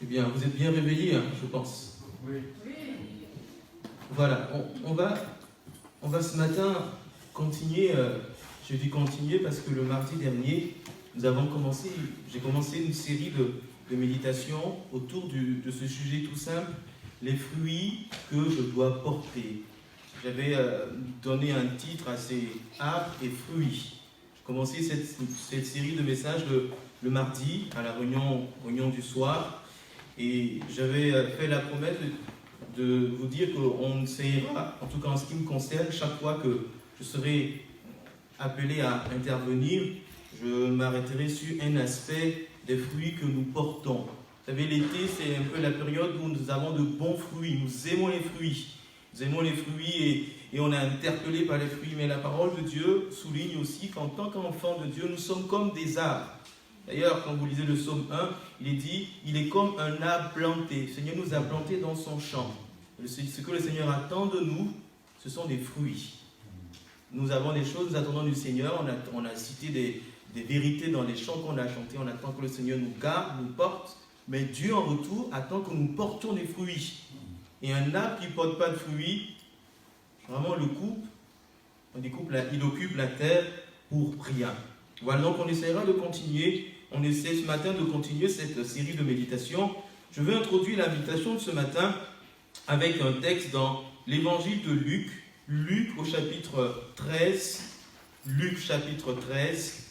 Eh bien, vous êtes bien réveillés, hein, je pense. Oui. Voilà, on va ce matin continuer. Je dis continuer parce que le mardi dernier, j'ai commencé une série de méditations autour de ce sujet tout simple, les fruits que je dois porter. J'avais donné un titre à ces arbres et fruits. J'ai commencé cette série de messages le mardi à la réunion du soir. Et j'avais fait la promesse de vous dire qu'on essaiera, en tout cas en ce qui me concerne, chaque fois que je serai appelé à intervenir, je m'arrêterai sur un aspect des fruits que nous portons. Vous savez, l'été, c'est un peu la période où nous avons de bons fruits. Nous aimons les fruits. Nous aimons les fruits et on est interpellé par les fruits. Mais la parole de Dieu souligne aussi qu'en tant qu'enfants de Dieu, nous sommes comme des arbres. D'ailleurs, quand vous lisez le psaume 1, il est dit, il est comme un arbre planté. Le Seigneur nous a plantés dans son champ. Ce que le Seigneur attend de nous, ce sont des fruits. Nous avons des choses, nous attendons du Seigneur. On a cité des vérités dans les chants qu'on a chantés. On attend que le Seigneur nous garde, nous porte. Mais Dieu, en retour, attend que nous portions des fruits. Et un arbre qui ne porte pas de fruits, vraiment il occupe la terre pour rien. Voilà, donc on essaiera de continuer. On essaie ce matin de continuer cette série de méditations. Je vais introduire l'invitation de ce matin avec un texte dans l'évangile de Luc. Luc au chapitre 13. Luc chapitre 13.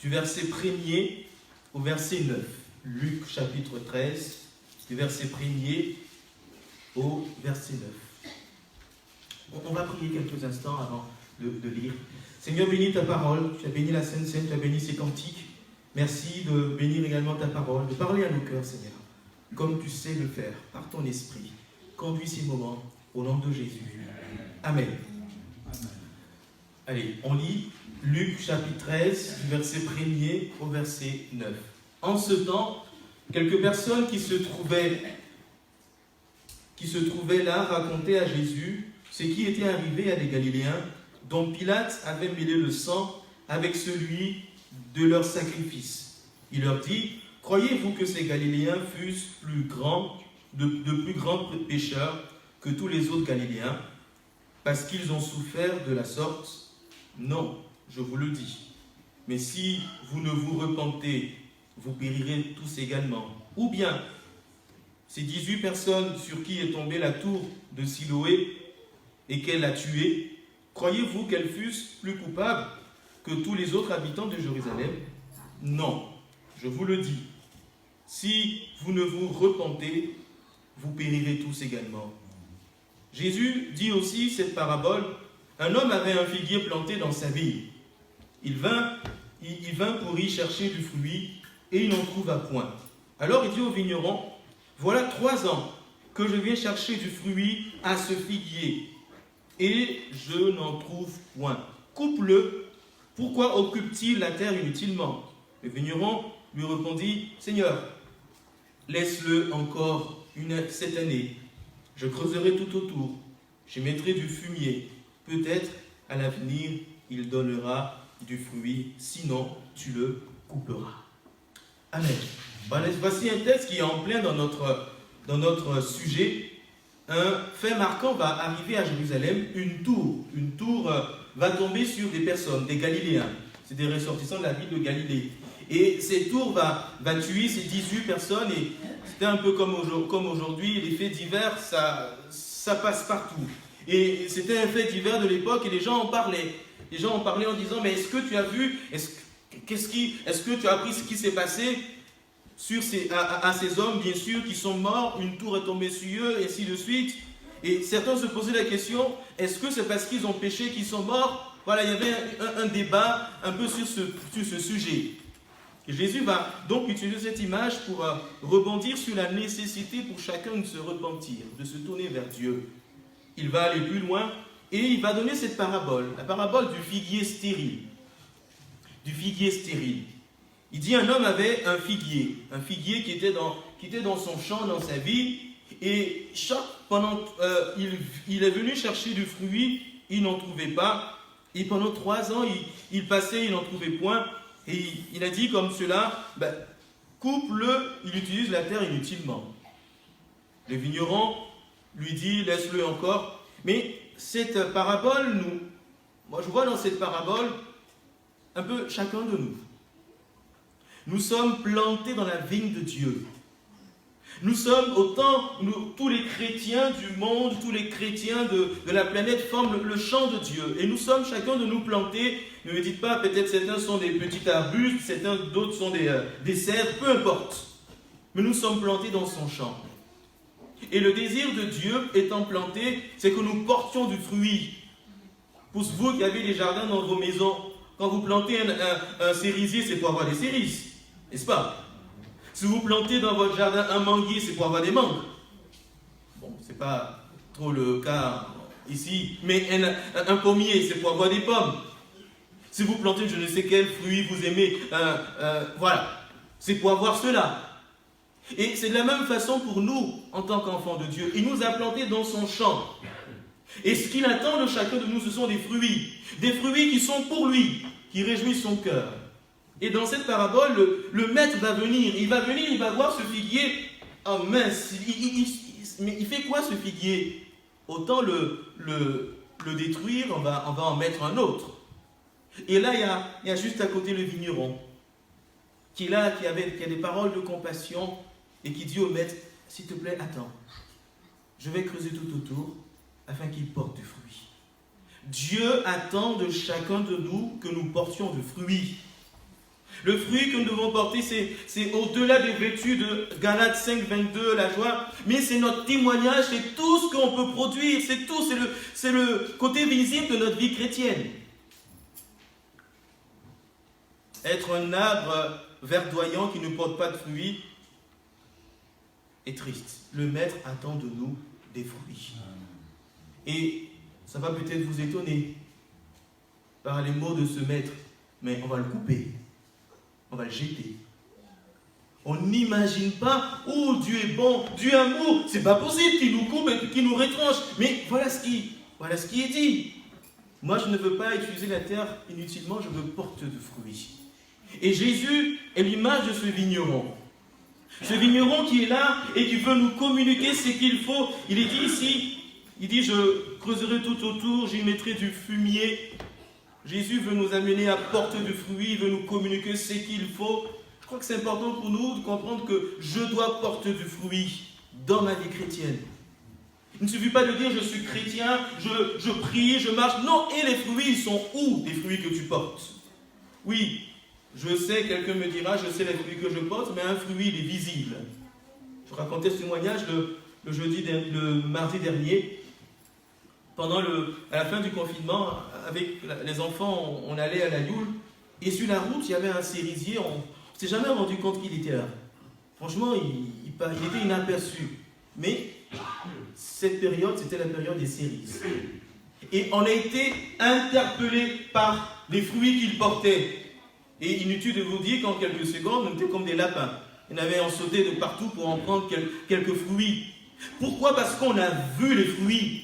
Du verset 1er au verset 9. Luc chapitre 13. Du verset 1er au verset 9. On va prier quelques instants avant de lire. Seigneur, bénis ta parole, tu as béni la Sainte Seine, tu as béni ses cantiques. Merci de bénir également ta parole, de parler à nos cœurs, Seigneur, comme tu sais le faire, par ton esprit. Conduis ces moments au nom de Jésus. Amen. Amen. Allez, on lit Luc chapitre 13, du verset 1er au verset 9. En ce temps, quelques personnes qui se trouvaient là racontaient à Jésus ce qui était arrivé à des Galiléens dont Pilate avait mêlé le sang avec celui de leur sacrifice. Il leur dit, « Croyez-vous que ces Galiléens fussent de plus grands pécheurs que tous les autres Galiléens, parce qu'ils ont souffert de la sorte? Non, je vous le dis. Mais si vous ne vous repentez, vous périrez tous également. Ou bien, ces 18 personnes sur qui est tombée la tour de Siloé et qu'elle a tué, croyez-vous qu'elles fussent plus coupables que tous les autres habitants de Jérusalem? Non, je vous le dis. Si vous ne vous repentez, vous périrez tous également. » Jésus dit aussi cette parabole. Un homme avait un figuier planté dans sa vigne. Il vint pour y chercher du fruit et il n'en trouva point. Alors il dit au vigneron, « Voilà 3 ans que je viens chercher du fruit à ce figuier et je n'en trouve point. Coupe-le. Pourquoi occupe-t-il la terre inutilement? » Le vigneron lui répondit, « Seigneur, laisse-le encore cette année. Je creuserai tout autour. Je mettrai du fumier. Peut-être à l'avenir, il donnera du fruit. Sinon, tu le couperas. » Amen. Voici un texte qui est en plein dans notre sujet. Un fait marquant va arriver à Jérusalem. Une tour va tomber sur des personnes, des Galiléens. C'est des ressortissants de la ville de Galilée. Et cette tour va tuer ces 18 personnes. Et c'était un peu comme aujourd'hui, les faits divers, ça passe partout. Et c'était un fait divers de l'époque et les gens en parlaient. Les gens en parlaient en disant, mais est-ce que tu as vu, est-ce que tu as appris ce qui s'est passé à ces hommes, bien sûr, qui sont morts, une tour est tombée sur eux, et ainsi de suite. Et certains se posaient la question, est-ce que c'est parce qu'ils ont péché qu'ils sont morts? Voilà, il y avait un débat un peu sur ce sujet. Et Jésus va donc utiliser cette image pour rebondir sur la nécessité pour chacun de se repentir, de se tourner vers Dieu. Il va aller plus loin et il va donner cette parabole, la parabole du figuier stérile. Du figuier stérile. Il dit un homme avait un figuier qui était dans son champ, dans sa vie, et il est venu chercher du fruit, il n'en trouvait pas, et pendant 3 ans, il passait, il n'en trouvait point, et il a dit comme cela, coupe-le, il utilise la terre inutilement. Le vigneron lui dit, laisse-le encore. Mais cette parabole, moi je vois dans cette parabole un peu chacun de nous. Nous sommes plantés dans la vigne de Dieu. Nous sommes autant, tous les chrétiens du monde, tous les chrétiens de la planète forment le champ de Dieu. Et nous sommes chacun de nous plantés. Ne me dites pas, peut-être certains sont des petits arbustes, certains d'autres sont des cèdres, peu importe. Mais nous sommes plantés dans son champ. Et le désir de Dieu étant planté, c'est que nous portions du fruit. Pour vous qui avez des jardins dans vos maisons, quand vous plantez un cerisier, c'est pour avoir des cerises, n'est-ce pas? Si vous plantez dans votre jardin un manguier, c'est pour avoir des mangues. Bon, ce n'est pas trop le cas ici, mais un pommier, c'est pour avoir des pommes. Si vous plantez je ne sais quel fruit vous aimez, voilà, c'est pour avoir cela. Et c'est de la même façon pour nous, en tant qu'enfants de Dieu. Il nous a plantés dans son champ. Et ce qu'il attend de chacun de nous, ce sont des fruits. Des fruits qui sont pour lui, qui réjouissent son cœur. Et dans cette parabole, le maître va venir. Il va voir ce figuier. Oh mince, mais il fait quoi ce figuier? Autant le détruire, on va en mettre un autre. Et là, il y a juste à côté le vigneron, qui a des paroles de compassion, et qui dit au maître, s'il te plaît, attends, je vais creuser tout autour, afin qu'il porte du fruit. Dieu attend de chacun de nous que nous portions du fruit. Le fruit que nous devons porter, c'est au-delà des vertus de Galates 5, 22, la joie, mais c'est notre témoignage, c'est tout ce qu'on peut produire, c'est tout, c'est le côté visible de notre vie chrétienne. Être un arbre verdoyant qui ne porte pas de fruits est triste. Le maître attend de nous des fruits. Et ça va peut-être vous étonner par les mots de ce maître, mais on va le couper. On va le jeter. On n'imagine pas, oh Dieu est bon, Dieu est amour, c'est pas possible qu'il nous coupe et qu'il nous retranche. Mais voilà ce qui est dit. Moi je ne veux pas utiliser la terre inutilement, je veux porter de fruits. Et Jésus est l'image de ce vigneron. Ce vigneron qui est là et qui veut nous communiquer ce qu'il faut. Il est dit ici, il dit je creuserai tout autour, j'y mettrai du fumier. Jésus veut nous amener à porter du fruit, il veut nous communiquer ce qu'il faut. Je crois que c'est important pour nous de comprendre que je dois porter du fruit dans ma vie chrétienne. Il ne suffit pas de dire je suis chrétien, je prie, je marche. Non, et les fruits, ils sont où les fruits que tu portes? Oui, je sais, quelqu'un me dira, je sais les fruits que je porte, mais un fruit, il est visible. Je racontais ce témoignage le mardi dernier. À la fin du confinement, avec les enfants, on allait à la Youle, et sur la route, il y avait un cerisier, on ne s'est jamais rendu compte qu'il était là. Franchement, il était inaperçu. Mais cette période, c'était la période des cerises. Et on a été interpellés par les fruits qu'il portait. Et inutile de vous dire qu'en quelques secondes, on était comme des lapins. On avait en sauté de partout pour en prendre quelques fruits. Pourquoi? Parce qu'on a vu les fruits.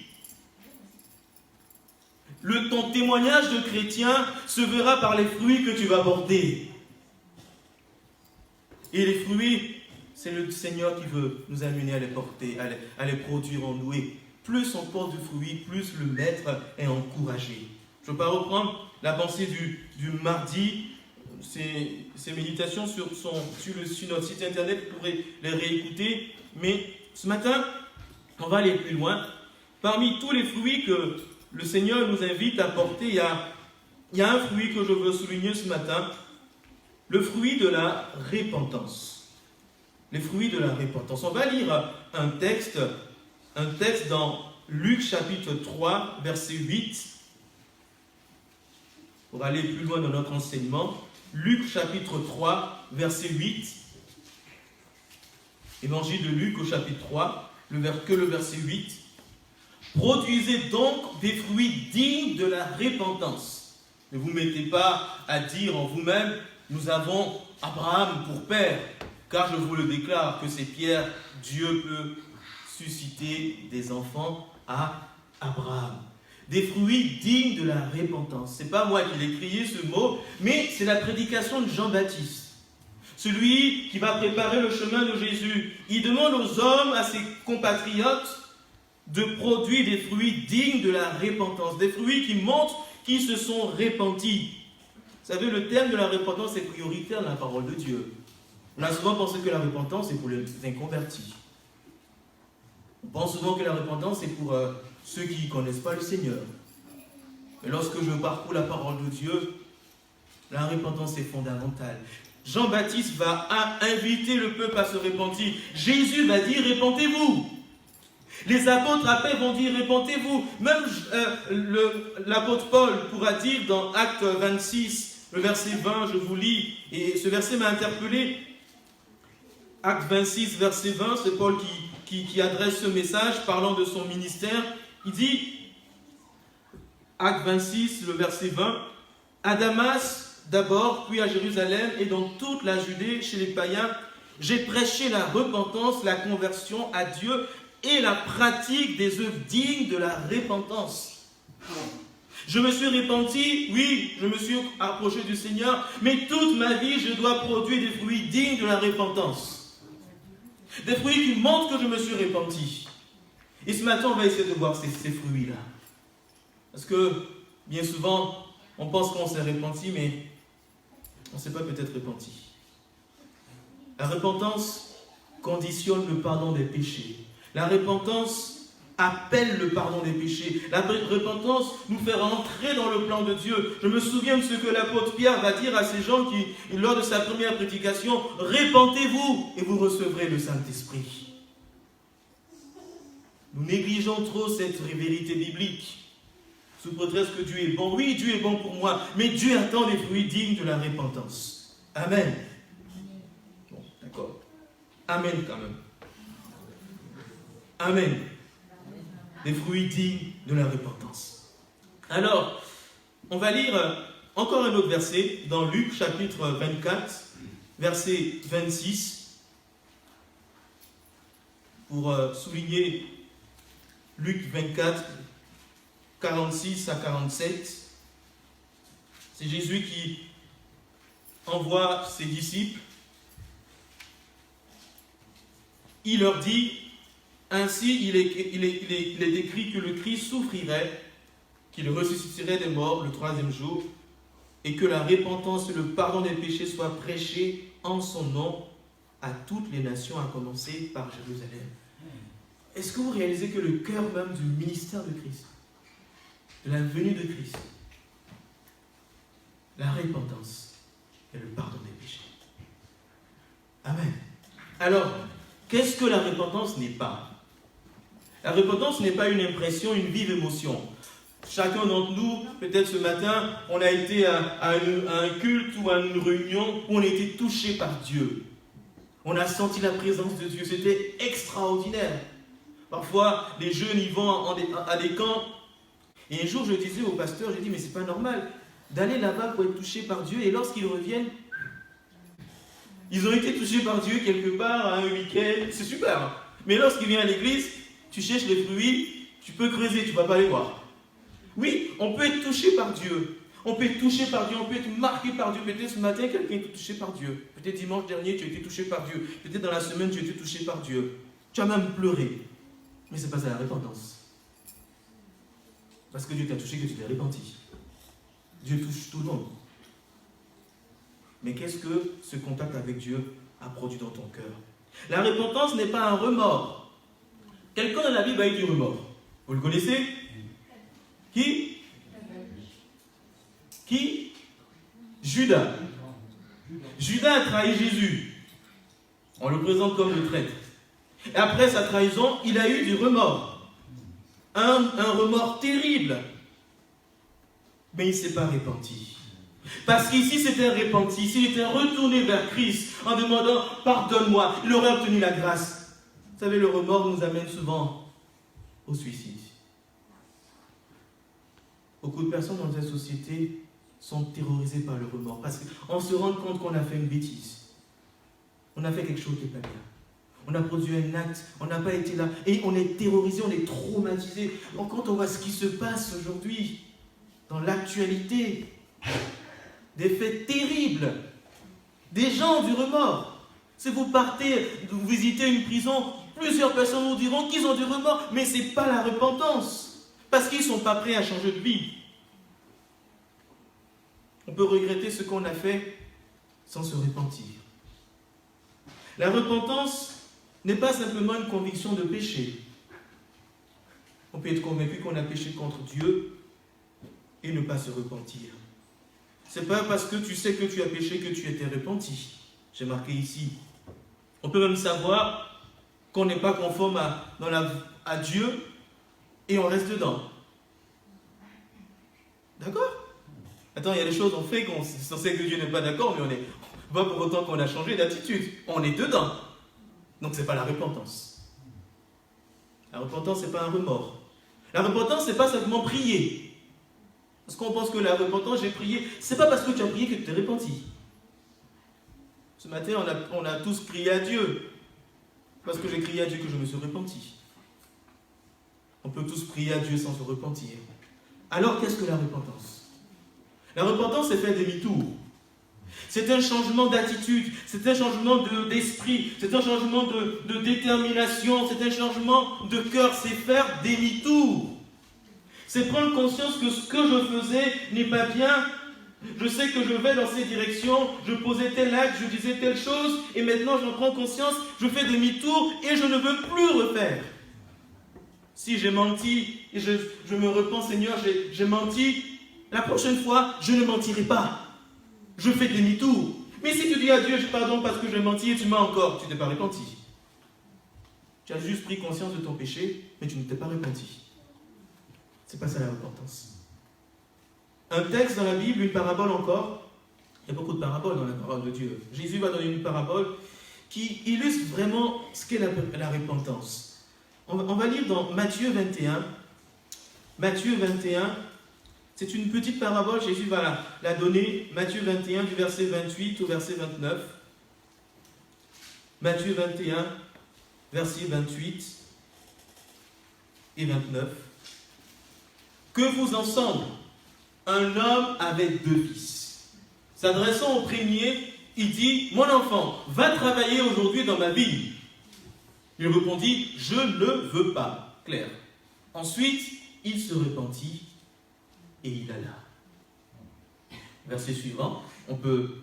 Ton témoignage de chrétien se verra par les fruits que tu vas porter. Et les fruits, c'est le Seigneur qui veut nous amener à les porter, à les produire en nous. Et plus on porte du fruit, plus le maître est encouragé. Je ne veux pas reprendre la pensée du mardi. Ces méditations sur notre site internet, vous pourrez les réécouter. Mais ce matin, on va aller plus loin. Parmi tous les fruits que le Seigneur nous invite à porter, il y a un fruit que je veux souligner ce matin, le fruit de la repentance. Les fruits de la repentance. On va lire un texte dans Luc chapitre 3, verset 8, pour aller plus loin dans notre enseignement. Luc chapitre 3, verset 8. Évangile de Luc au chapitre 3, le verset 8. Produisez donc des fruits dignes de la repentance. Ne vous mettez pas à dire en vous-même, nous avons Abraham pour père, car je vous le déclare que c'est Pierre, Dieu peut susciter des enfants à Abraham. Des fruits dignes de la repentance. Ce n'est pas moi qui l'ai crié ce mot, mais c'est la prédication de Jean-Baptiste. celui qui va préparer le chemin de Jésus. Il demande aux hommes, à ses compatriotes, de produire des fruits dignes de la repentance, des fruits qui montrent qu'ils se sont repentis. Vous savez, le terme de la repentance est prioritaire dans la parole de Dieu. On a souvent pensé que la repentance est pour les inconvertis. On pense souvent que la repentance est pour ceux qui ne connaissent pas le Seigneur. Mais lorsque je parcours la parole de Dieu, la repentance est fondamentale. Jean-Baptiste va inviter le peuple à se repentir. Jésus va dire, repentez-vous. Les apôtres après vont dire, repentez-vous. Même l'apôtre Paul pourra dire dans Acte 26, le verset 20, je vous lis, et ce verset m'a interpellé. Acte 26, verset 20, c'est Paul qui adresse ce message, parlant de son ministère. Il dit, Acte 26, le verset 20, « À Damas, d'abord, puis à Jérusalem, et dans toute la Judée, chez les païens, j'ai prêché la repentance, la conversion à Dieu et la pratique des œuvres dignes de la repentance. » Je me suis repenti, oui, je me suis approché du Seigneur, mais toute ma vie, je dois produire des fruits dignes de la repentance. Des fruits qui montrent que je me suis repenti. Et ce matin, on va essayer de voir ces fruits-là. Parce que, bien souvent, on pense qu'on s'est repenti, mais on ne s'est pas peut-être repenti. La repentance conditionne le pardon des péchés. La repentance appelle le pardon des péchés. La repentance nous fait rentrer dans le plan de Dieu. Je me souviens de ce que l'apôtre Pierre va dire à ces gens qui, lors de sa première prédication, « Repentez-vous et vous recevrez le Saint-Esprit ». Nous négligeons trop cette vérité biblique. Sous prétexte que Dieu est bon. Oui, Dieu est bon pour moi, mais Dieu attend des fruits dignes de la repentance. Amen. Bon, d'accord. Amen quand même. Amen. Des fruits dignes de la repentance. Alors, on va lire encore un autre verset dans Luc chapitre 24, verset 26, pour souligner Luc 24, 46 à 47. C'est Jésus qui envoie ses disciples. Il leur dit, ainsi il est décrit que le Christ souffrirait, qu'il ressusciterait des morts le troisième jour, et que la repentance et le pardon des péchés soient prêchés en son nom à toutes les nations, à commencer par Jérusalem. Est-ce que vous réalisez que le cœur même du ministère de Christ, de la venue de Christ, la repentance et le pardon des péchés? Amen. Alors, qu'est-ce que la repentance n'est pas? La repentance n'est pas une impression, une vive émotion. Chacun d'entre nous, peut-être ce matin, on a été à un culte ou à une réunion où on a été touché par Dieu. On a senti la présence de Dieu. C'était extraordinaire. Parfois, les jeunes y vont à des camps. Et un jour, je disais au pasteur, j'ai dit, mais c'est pas normal d'aller là-bas pour être touché par Dieu. Et lorsqu'ils reviennent, ils ont été touchés par Dieu quelque part à un week-end. C'est super. Mais lorsqu'ils viennent à l'église, tu cherches les fruits, tu peux creuser, tu ne vas pas les voir. Oui, on peut être touché par Dieu. On peut être touché par Dieu, on peut être marqué par Dieu. Peut-être ce matin, quelqu'un est touché par Dieu. Peut-être dimanche dernier, tu as été touché par Dieu. Peut-être dans la semaine, tu as été touché par Dieu. Tu as même pleuré. Mais ce n'est pas ça la repentance. Parce que Dieu t'a touché, que tu t'es repenti. Dieu touche tout le monde. Mais qu'est-ce que ce contact avec Dieu a produit dans ton cœur? La repentance n'est pas un remords. Quelqu'un dans la Bible a eu du remords. Vous le connaissez? Qui? Judas. Judas a trahi Jésus. On le présente comme le traître. Et après sa trahison, il a eu du remords. Un remords terrible. Mais il ne s'est pas repenti. Parce qu'ici, c'était repenti. S'il était retourné vers Christ en demandant « Pardonne-moi », il aurait obtenu la grâce. Vous savez, le remords nous amène souvent au suicide. Beaucoup de personnes dans cette société sont terrorisées par le remords parce qu'on se rend compte qu'on a fait une bêtise. On a fait quelque chose qui n'est pas bien. On a produit un acte, on n'a pas été là. Et on est terrorisé, on est traumatisé. Donc, quand on voit ce qui se passe aujourd'hui, dans l'actualité, des faits terribles, Des gens ont du remords. Si vous partez, vous visitez une prison, plusieurs personnes vous diront qu'ils ont du remords, mais ce n'est pas la repentance, parce qu'ils ne sont pas prêts à changer de vie. On peut regretter ce qu'on a fait sans se repentir. La repentance n'est pas simplement une conviction de péché. On peut être convaincu qu'on a péché contre Dieu et ne pas se repentir. Ce n'est pas parce que tu sais que tu as péché que tu étais repenti. J'ai marqué ici. On peut même savoir qu'on n'est pas conforme à Dieu et on reste dedans. D'accord? Attends, il y a des choses qu'on fait qu'on sait que Dieu n'est pas d'accord, mais on n'est pas pour autant qu'on a changé d'attitude. On est dedans. Donc ce n'est pas la repentance. La repentance, ce n'est pas un remords. La repentance, ce n'est pas simplement prier. Parce qu'on pense que la repentance, j'ai prié. Ce n'est pas parce que tu as prié que tu t'es repenti. Ce matin, on a tous crié à Dieu. Parce que j'ai crié à Dieu que je me suis repenti. On peut tous prier à Dieu sans se repentir. Alors, qu'est-ce que la repentance? La repentance, c'est faire demi-tour. C'est un changement d'attitude, c'est un changement d'esprit, c'est un changement de détermination, c'est un changement de cœur, c'est faire demi-tour. C'est prendre conscience que ce que je faisais n'est pas bien. Je sais que je vais dans cette direction, je posais tel acte, je disais telle chose, et maintenant j'en prends conscience, je fais demi-tour et je ne veux plus refaire. Si j'ai menti, et je me repens, Seigneur, j'ai menti, la prochaine fois, je ne mentirai pas. Je fais demi-tour. Mais si tu dis à Dieu, pardon parce que j'ai menti et tu mens encore, tu ne t'es pas repenti. Tu as juste pris conscience de ton péché, mais tu ne t'es pas repenti. C'est pas ça la repentance. Un texte dans la Bible, une parabole encore. Il y a beaucoup de paraboles dans la parole de Dieu. Jésus va donner une parabole qui illustre vraiment ce qu'est la repentance. On va lire dans Matthieu 21. Matthieu 21, c'est une petite parabole, Jésus va la donner. Matthieu 21, du verset 28 au verset 29. Matthieu 21, versets 28 et 29. Que vous ensemble, un homme avec 2 fils. S'adressant au premier, il dit, mon enfant, va travailler aujourd'hui dans ma vigne. Il répondit, je ne veux pas. Clair. Ensuite, il se repentit et il alla. Verset suivant, on peut,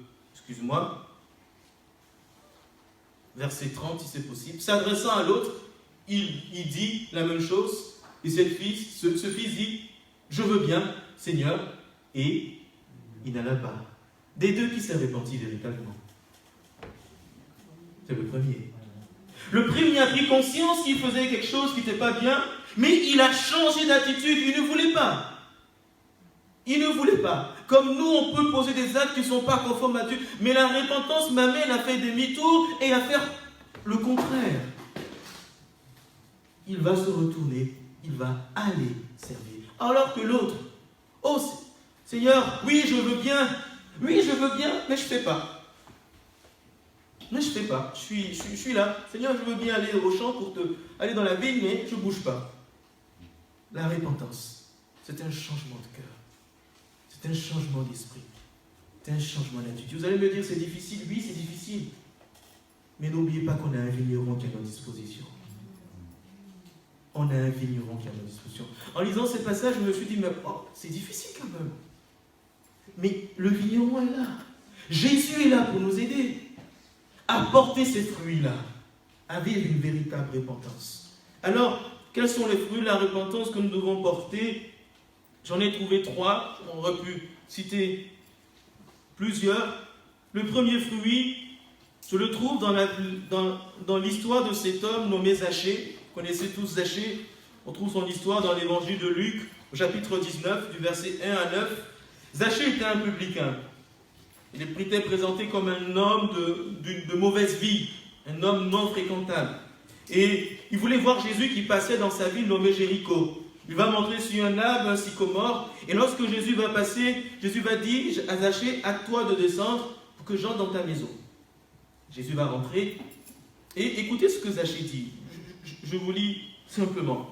verset 30 si c'est possible. S'adressant à l'autre, il dit la même chose. Et ce fils dit, je veux bien, Seigneur, et il n'alla pas. Des 2 qui s'est repenti véritablement. C'est le premier. Le premier a pris conscience qu'il faisait quelque chose qui n'était pas bien, mais il a changé d'attitude, il ne voulait pas. Il ne voulait pas. Comme nous, on peut poser des actes qui ne sont pas conformes à Dieu, mais la repentance m'amène à faire demi-tour et à faire le contraire. Il va se retourner, il va aller servir. Alors que l'autre, oh Seigneur, oui je veux bien, mais je ne fais pas. Mais je ne fais pas, je suis là. Seigneur, je veux bien aller au champ aller dans la ville, mais je ne bouge pas. La repentance, c'est un changement de cœur. C'est un changement d'esprit. C'est un changement d'attitude. Vous allez me dire, c'est difficile. Oui, c'est difficile. Mais n'oubliez pas qu'on a un vigneron qui est à notre disposition. On a un vigneron qui est à notre disposition. En lisant ces passages, je me suis dit, mais c'est difficile quand même. Mais le vigneron est là. Jésus est là pour nous aider à porter ces fruits-là, à vivre une véritable repentance. Alors, quels sont les fruits de la repentance que nous devons porter? J'en ai trouvé 3, on aurait pu citer plusieurs. Le premier fruit, je le trouve dans l'histoire de cet homme nommé Zachée. Vous connaissez tous Zachée. On trouve son histoire dans l'évangile de Luc, au chapitre 19, du verset 1 à 9. Zachée était un publicain. Il était présenté comme un homme de mauvaise vie, un homme non fréquentable. Et il voulait voir Jésus qui passait dans sa ville nommée Jéricho. Il va monter sur un arbre, un sycomore, et lorsque Jésus va passer, Jésus va dire à Zachée, à toi de descendre pour que j'entre dans ta maison. Jésus va rentrer, et écoutez ce que Zachée dit. Je vous lis simplement.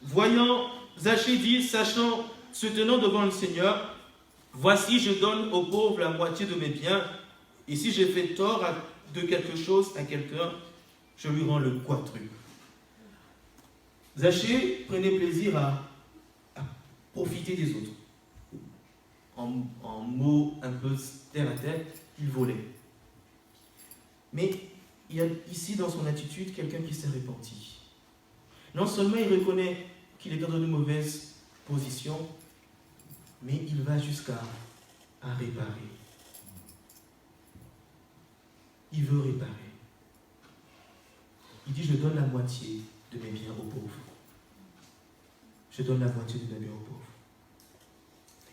Voyant, Zachée dit, sachant, se tenant devant le Seigneur, voici, je donne aux pauvres la moitié de mes biens, Et si j'ai fait tort de quelque chose à quelqu'un, je lui rends le quadruple. Zachée prenait plaisir à profiter des autres. En mots un peu terre à terre, il volait. Mais il y a ici dans son attitude quelqu'un qui s'est repenti. Non seulement il reconnaît qu'il est dans une mauvaise position, mais il va jusqu'à réparer. Il veut réparer. Il dit, je donne la moitié de mes biens aux pauvres. Je donne la moitié de mes biens aux pauvres.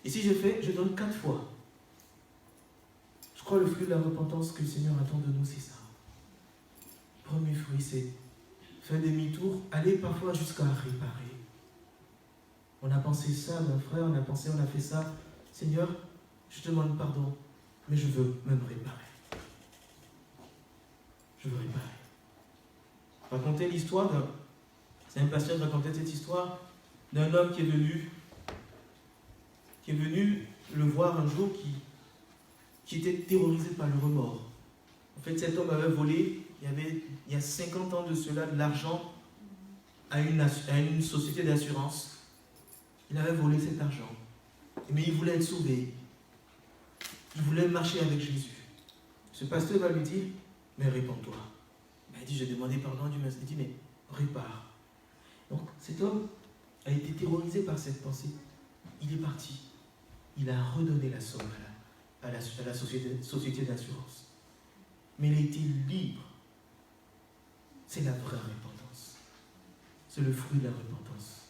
Et si je fais, je donne 4 fois. Je crois que le fruit de la repentance que le Seigneur attend de nous, c'est ça. Le premier fruit, c'est faire demi-tour, aller parfois jusqu'à réparer. On a pensé ça, mon frère, on a fait ça. Seigneur, je te demande pardon, mais je veux même réparer. Je veux réparer. Raconter l'histoire c'est un pasteur qui racontait cette histoire d'un homme qui est venu le voir un jour qui était terrorisé par le remords. En fait, cet homme avait volé, il y a 50 ans de cela, de l'argent à une société d'assurance. Il avait volé cet argent. Mais il voulait être sauvé. Il voulait marcher avec Jésus. Ce pasteur va lui dire, mais réponds-toi. Il dit, j'ai demandé pardon à Dieu, mais il dit, mais répare. Donc, cet homme a été terrorisé par cette pensée. Il est parti. Il a redonné la somme à la société d'assurance. Mais il a été libre. C'est la vraie repentance. C'est le fruit de la repentance.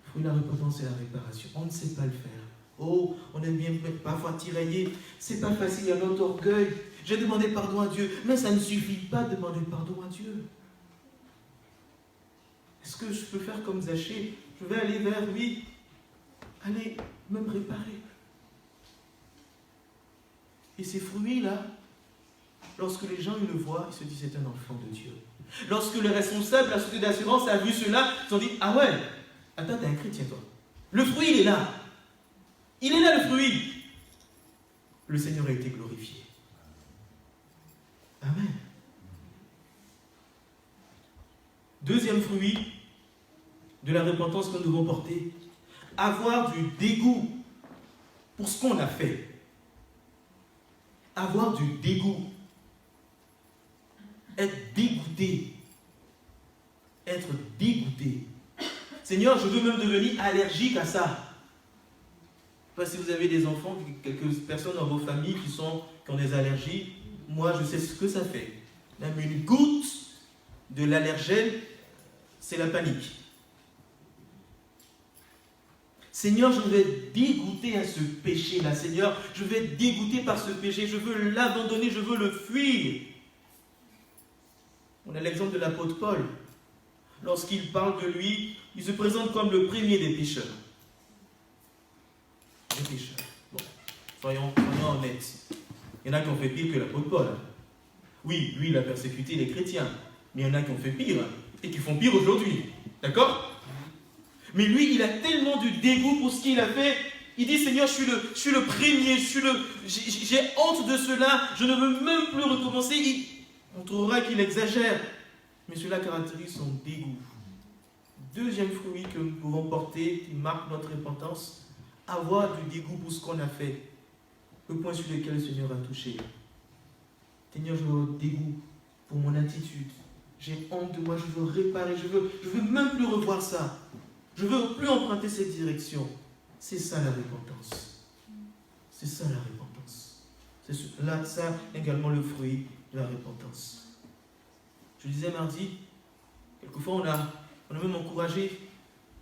Le fruit de la repentance, c'est la réparation. On ne sait pas le faire. Oh, on aime bien parfois tirailler. C'est pas facile, il y a notre orgueil. J'ai demandé pardon à Dieu. Mais ça ne suffit pas de demander pardon à Dieu. Est-ce que je peux faire comme Zachée? Je vais aller vers lui. Aller même réparer. Et ces fruits-là, lorsque les gens ils le voient, ils se disent c'est un enfant de Dieu. Lorsque le responsable de la société d'assurance a vu cela, ils se sont dit ah ouais, attends, t'es un chrétien toi. Le fruit il est là. Il est là le fruit. Le Seigneur a été glorifié. Amen. Deuxième fruit de la repentance que nous devons porter, avoir du dégoût pour ce qu'on a fait. Avoir du dégoût. Être dégoûté. Être dégoûté. Seigneur, je veux même devenir allergique à ça. Je ne sais pas si vous avez des enfants, quelques personnes dans vos familles qui ont des allergies. Moi, je sais ce que ça fait. Même une goutte de l'allergène, c'est la panique. Seigneur, je vais être dégoûté à ce péché-là. Seigneur, je vais être dégoûté par ce péché. Je veux l'abandonner, je veux le fuir. On a l'exemple de l'apôtre Paul. Lorsqu'il parle de lui, il se présente comme le premier des pécheurs. Les pécheurs. Bon, soyons honnêtes. Il y en a qui ont fait pire que l'apôtre Paul. Oui, lui, il a persécuté les chrétiens. Mais il y en a qui ont fait pire et qui font pire aujourd'hui. D'accord? Mais lui, il a tellement de dégoût pour ce qu'il a fait. Il dit, Seigneur, je suis le premier, j'ai honte de cela, je ne veux même plus recommencer. On trouvera qu'il exagère. Mais cela caractérise son dégoût. Deuxième fruit que nous pouvons porter, qui marque notre repentance, avoir du dégoût pour ce qu'on a fait. Le point sur lequel le Seigneur a touché. Seigneur, je veux dégoût pour mon attitude. J'ai honte de moi, je veux réparer, je veux même plus revoir ça. Je ne veux plus emprunter cette direction. C'est ça la repentance. C'est ça la repentance. C'est là, ça également le fruit de la repentance. Je disais mardi, quelquefois on a même encouragé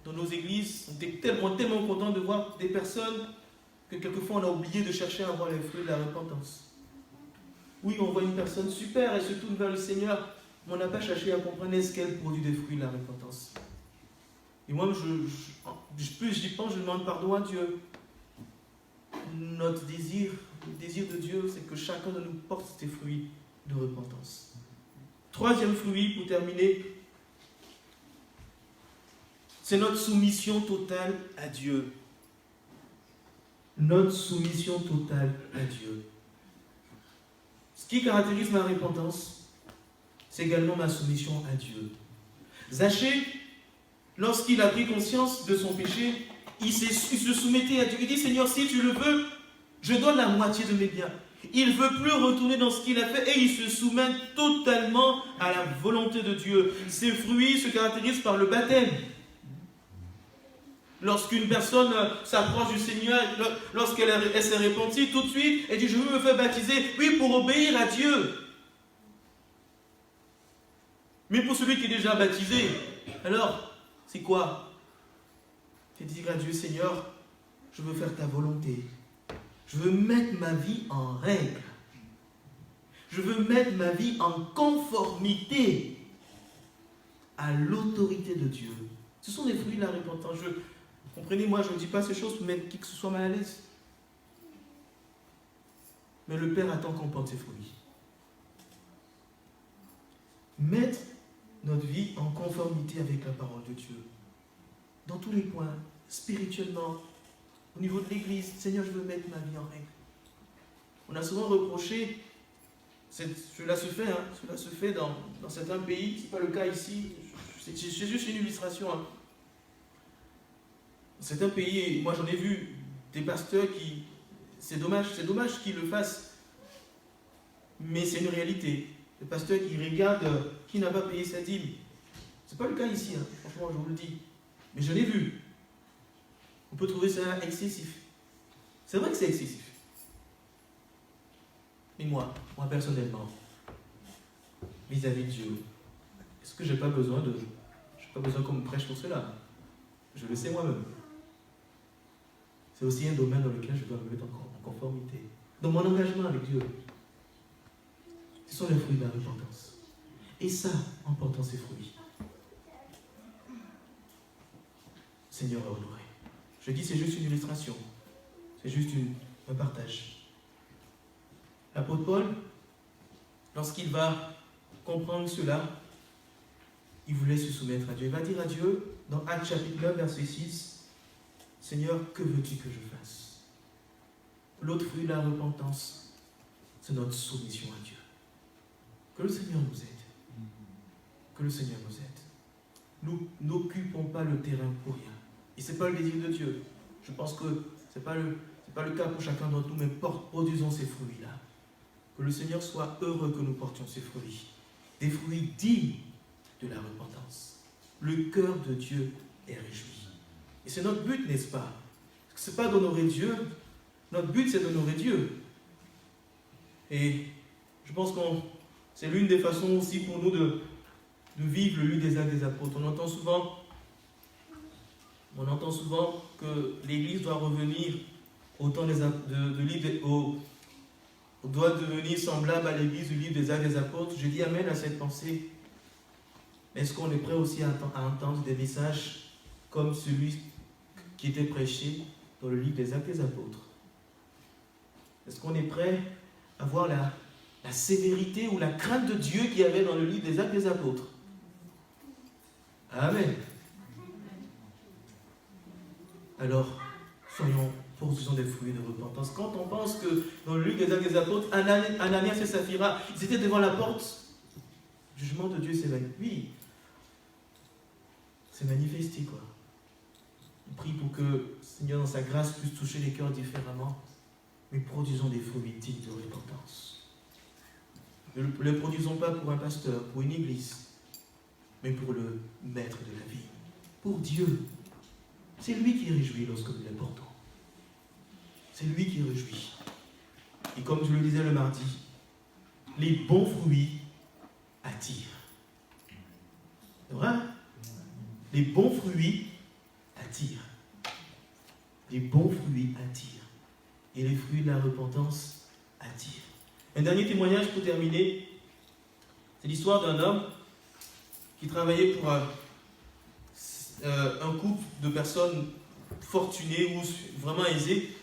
dans nos églises, on était tellement contents de voir des personnes que quelquefois on a oublié de chercher à avoir les fruits de la repentance. Oui, on voit une personne super, elle se tourne vers le Seigneur, mais on n'a pas cherché à comprendre est-ce qu'elle produit des fruits de la repentance. Et moi, plus j'y pense, je demande pardon à Dieu. Notre désir, le désir de Dieu, c'est que chacun de nous porte ces fruits de repentance. Troisième fruit, pour terminer, c'est notre soumission totale à Dieu. Notre soumission totale à Dieu. Ce qui caractérise ma repentance, c'est également ma soumission à Dieu. Zachée, lorsqu'il a pris conscience de son péché, il se soumettait à Dieu. Il dit, Seigneur, si tu le veux, je donne la moitié de mes biens. Il ne veut plus retourner dans ce qu'il a fait et il se soumet totalement à la volonté de Dieu. Ses fruits se caractérisent par le baptême. Lorsqu'une personne s'approche du Seigneur, lorsqu'elle s'est repentie, tout de suite, elle dit, je veux me faire baptiser, oui, pour obéir à Dieu. Mais pour celui qui est déjà baptisé, alors, c'est quoi? C'est dire à Dieu, Seigneur, je veux faire ta volonté. Je veux mettre ma vie en règle. Je veux mettre ma vie en conformité à l'autorité de Dieu. Ce sont des fruits de la repentance. Comprenez-moi, je ne dis pas ces choses pour mettre qui que ce soit mal à l'aise. Mais le Père attend qu'on porte ses fruits. Mettre notre vie en conformité avec la parole de Dieu. Dans tous les points, spirituellement, au niveau de l'Église, Seigneur, je veux mettre ma vie en règle. On a souvent reproché, cela se fait dans certains pays, ce n'est pas le cas ici, c'est juste une illustration. Dans certains pays, moi j'en ai vu des pasteurs qui, c'est dommage qu'ils le fassent, mais c'est une réalité. Des pasteurs qui regardent qui n'a pas payé sa dîme. Ce n'est pas le cas ici, franchement, je vous le dis. Mais je l'ai vu. On peut trouver ça excessif. C'est vrai que c'est excessif. Mais moi personnellement, vis-à-vis de Dieu, est-ce que j'ai pas besoin qu'on me prêche pour cela? Je le sais moi-même. C'est aussi un domaine dans lequel je dois me mettre en conformité. Dans mon engagement avec Dieu. Ce sont les fruits de la repentance. Et ça, en portant ces fruits, Seigneur est honoré. Je dis, c'est juste une illustration. C'est juste un partage. L'apôtre Paul, lorsqu'il va comprendre cela, il voulait se soumettre à Dieu. Il va dire à Dieu, dans Actes chapitre 9, verset 6, Seigneur, que veux-tu que je fasse? L'autre fruit de la repentance, c'est notre soumission à Dieu. Que le Seigneur nous aide. Que le Seigneur nous aide. Nous n'occupons pas le terrain pour rien. Et ce n'est pas le désir de Dieu. Je pense que ce n'est pas le cas pour chacun d'entre nous, mais produisons ces fruits-là. Que le Seigneur soit heureux que nous portions ces fruits. Des fruits dignes de la repentance. Le cœur de Dieu est réjoui. Et c'est notre but, n'est-ce pas? Ce n'est pas d'honorer Dieu. Notre but, c'est d'honorer Dieu. Et je pense que c'est l'une des façons aussi pour nous de vivre le livre des Actes des Apôtres. On entend souvent que l'Église doit revenir au temps doit devenir semblable à l'Église du livre des Actes des Apôtres. Je dis amen à cette pensée. Est-ce qu'on est prêt aussi à entendre des messages comme celui qui était prêché dans le livre des Actes des Apôtres? Est-ce qu'on est prêt à voir la sévérité ou la crainte de Dieu qu'il y avait dans le livre des Actes des Apôtres? Amen. Alors, produisons des fruits de repentance. Quand on pense que dans le livre des Actes des Apôtres, Ananias et Saphira, ils étaient devant la porte, le jugement de Dieu s'est manifesté. Oui, c'est manifesté, quoi. On prie pour que le Seigneur, dans sa grâce, puisse toucher les cœurs différemment, mais produisons des fruits dignes de repentance. Ne les produisons pas pour un pasteur, pour une église, mais pour le maître de la vie, pour Dieu. C'est lui qui est réjoui lorsque nous les portons. C'est lui qui est réjoui. Et comme je le disais le mardi, les bons fruits attirent. C'est vrai? Les bons fruits attirent. Les bons fruits attirent. Et les fruits de la repentance attirent. Un dernier témoignage pour terminer. C'est l'histoire d'un homme qui travaillait pour un couple de personnes fortunées ou vraiment aisées,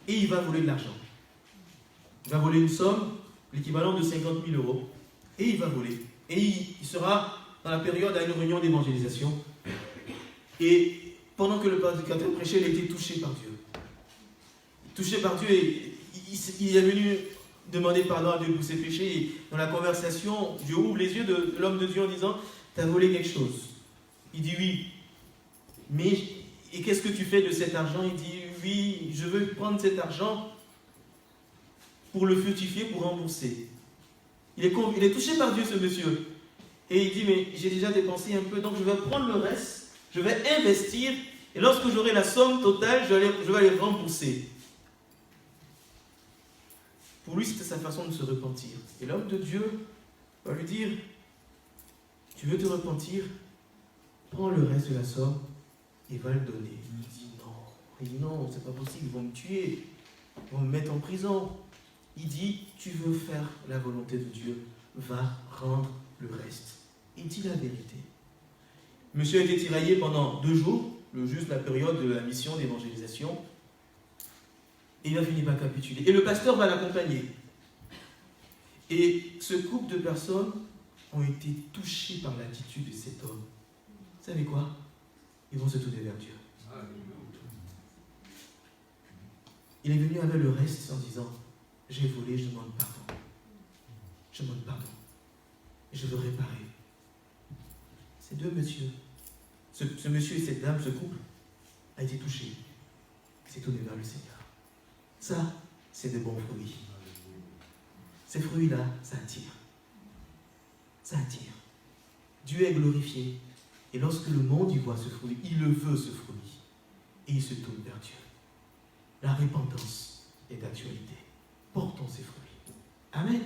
et il va voler de l'argent. Il va voler une somme, l'équivalent de 50 000 euros, et il va voler. Et il sera dans la période à une réunion d'évangélisation. Et pendant que le prédicateur prêchait, il a été touché par Dieu. Touché par Dieu, et il est venu demander pardon à Dieu pour ses péchés. Et dans la conversation, Dieu ouvre les yeux de l'homme de Dieu en disant, tu as volé quelque chose. Il dit oui. Mais, et qu'est-ce que tu fais de cet argent? Il dit, oui, je veux prendre cet argent pour le fructifier, pour rembourser. Il est touché par Dieu, ce monsieur. Et il dit, mais j'ai déjà dépensé un peu, donc je vais prendre le reste, je vais investir, et lorsque j'aurai la somme totale, je vais aller rembourser. Pour lui, c'était sa façon de se repentir. Et l'homme de Dieu va lui dire, tu veux te repentir? Prends le reste de la somme et va le donner. Il dit non, c'est pas possible, ils vont me tuer, ils vont me mettre en prison. Il dit, tu veux faire la volonté de Dieu, va rendre le reste. Il dit la vérité. Monsieur a été tiraillé pendant 2 jours, juste la période de la mission d'évangélisation, et il a fini par capituler. Et le pasteur va l'accompagner. Et ce couple de personnes ont été touchés par l'attitude de cet homme. Vous savez quoi? Ils vont se tourner vers Dieu. Il est venu avec le reste en disant, j'ai volé, je demande pardon. Je demande pardon. Et je veux réparer. Ces 2 messieurs, ce monsieur et cette dame, ce couple, a été touché. Il s'est tourné vers le Seigneur. Ça, c'est de bons fruits. Ces fruits-là, ça attire. Ça attire. Dieu est glorifié. Et lorsque le monde y voit ce fruit, il le veut, ce fruit. Et il se tourne vers Dieu. La repentance est d'actualité. Portons ces fruits. Amen.